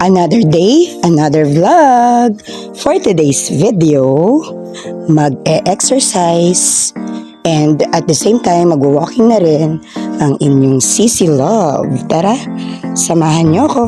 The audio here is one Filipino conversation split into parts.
Another day, another vlog. For today's video, mag-e-exercise and at the same time, mag-walking na rin ang inyong Sisi Love. Tara, samahan niyo ako.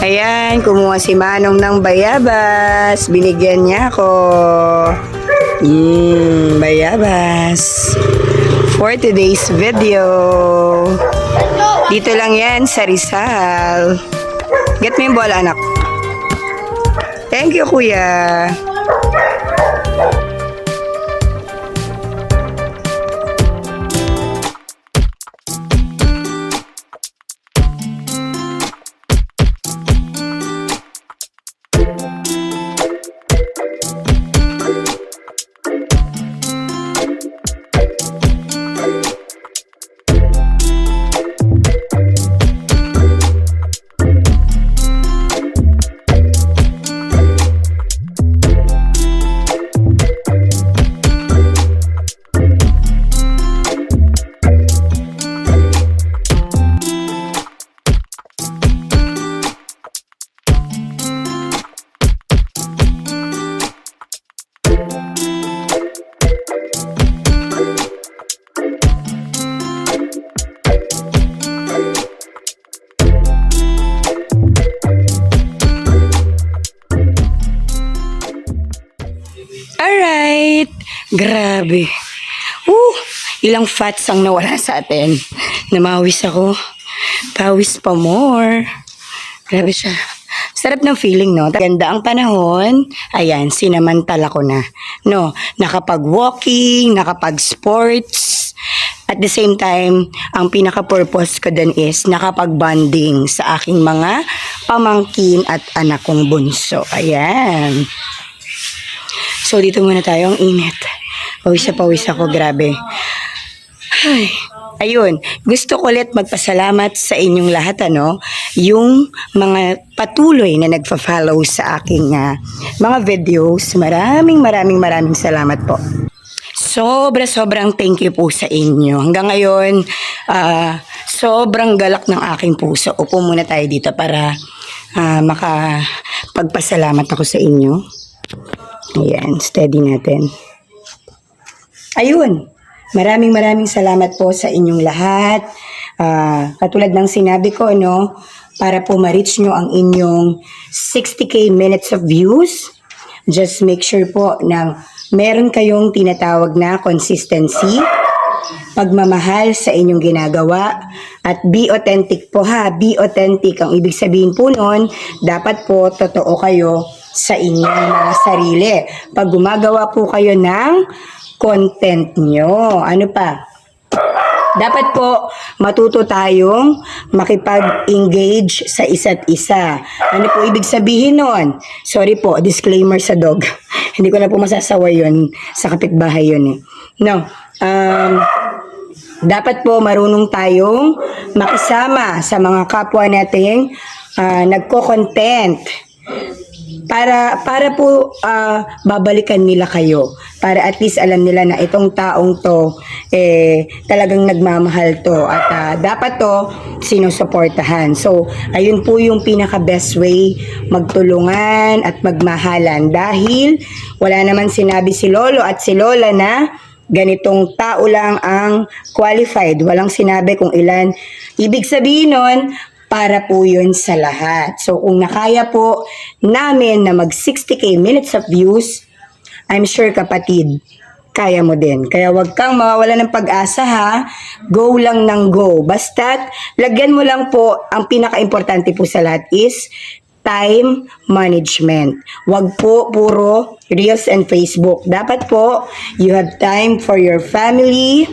Ayan, kumuha si Manong ng bayabas. Binigyan niya ako. Bayabas. For today's video. Dito lang yan sa Rizal. Get mo yung bola, anak. Thank you, kuya. Alright. Grabe. Ilang fats ang nawala sa atin. Namawis ako. Pawis pa more. Grabe siya. Sarap ng feeling, no? Ganda ang panahon. Ayan, sinamantala ko na. No, nakapag-walking, nakapag-sports. At the same time, ang pinaka-purpose ko din is nakapag-bonding sa aking mga pamangkin at anak kong bunso. Ayan. So, dito muna tayo. Ang init. Pawis ako. Grabe. Ay. Ayun. Gusto ko ulit magpasalamat sa inyong lahat, yung mga patuloy na nagfa-follow sa aking mga videos. Maraming salamat po. Sobrang thank you po sa inyo. Hanggang ngayon, sobrang galak ng aking puso. Upo muna tayo dito para makapagpasalamat ako sa inyo. Ayan, steady natin. Ayun, maraming salamat po sa inyong lahat. Katulad ng sinabi ko, para po ma-reach nyo ang inyong 60k minutes of views, just make sure po na meron kayong tinatawag na consistency, pagmamahal sa inyong ginagawa, at be authentic po ha, be authentic. Ang ibig sabihin po nun, dapat po totoo kayo sa inyong mga sarili. Pag gumagawa po kayo ng content nyo. Ano pa? Dapat po matuto tayong makipag-engage sa isa't isa. Ano po ibig sabihin nun? Sorry po, disclaimer sa dog. Hindi ko na po masasawa yun. Sa kapitbahay yun eh. No. Dapat po marunong tayong makisama sa mga kapwa nating nagko-content. Para po babalikan nila kayo, para at least alam nila na itong taong to talagang nagmamahal to at dapat to sinusuportahan. So ayun po yung pinaka best way magtulungan at magmahalan, dahil wala naman sinabi si lolo at si lola na ganitong tao lang ang qualified. Walang sinabi kung ilan. Ibig sabihin nun, para po yun sa lahat. So, kung nakaya po namin na mag 60k minutes of views, I'm sure kapatid, kaya mo din. Kaya wag kang mawawala ng pag-asa ha. Go lang ng go. Basta't, lagyan mo lang po, ang pinaka-importante po sa lahat is time management. Wag po puro Reels and Facebook. Dapat po, you have time for your family.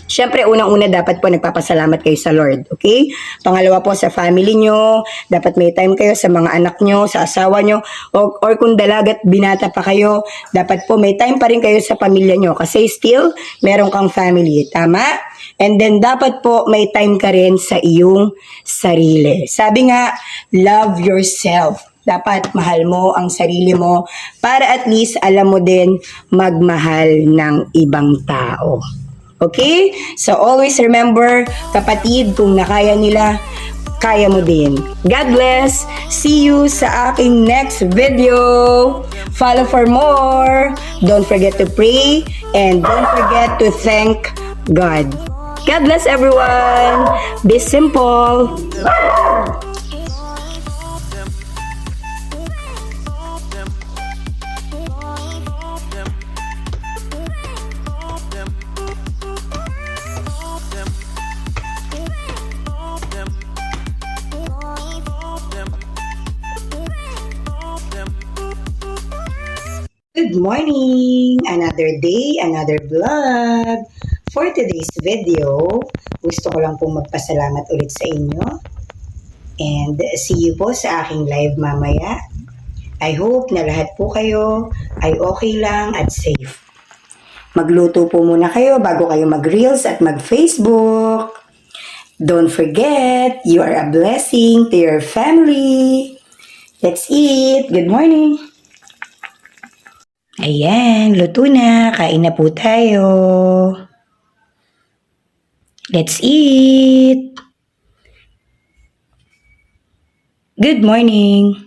Siyempre, unang-una dapat po nagpapasalamat kayo sa Lord, okay? Pangalawa po sa family nyo, dapat may time kayo sa mga anak nyo, sa asawa nyo, or kung dalagat binata pa kayo, dapat po may time pa rin kayo sa pamilya nyo kasi still, meron kang family, tama? And then, dapat po may time ka rin sa iyong sarili. Sabi nga, love yourself. Dapat mahal mo ang sarili mo para at least alam mo din magmahal ng ibang tao. Okay? So always remember, kapatid, kung nakaya nila, kaya mo din. God bless! See you sa aking next video! Follow for more! Don't forget to pray and don't forget to thank God. God bless everyone! Be simple! Good morning! Another day, another vlog. For today's video, gusto ko lang pong magpasalamat ulit sa inyo. And see you po sa aking live mamaya. I hope na lahat po kayo ay okay lang at safe. Magluto po muna kayo bago kayo mag-reels at mag-Facebook. Don't forget, you are a blessing to your family. Let's eat! Good morning! Ayan, luto na. Kain na po tayo. Let's eat. Good morning.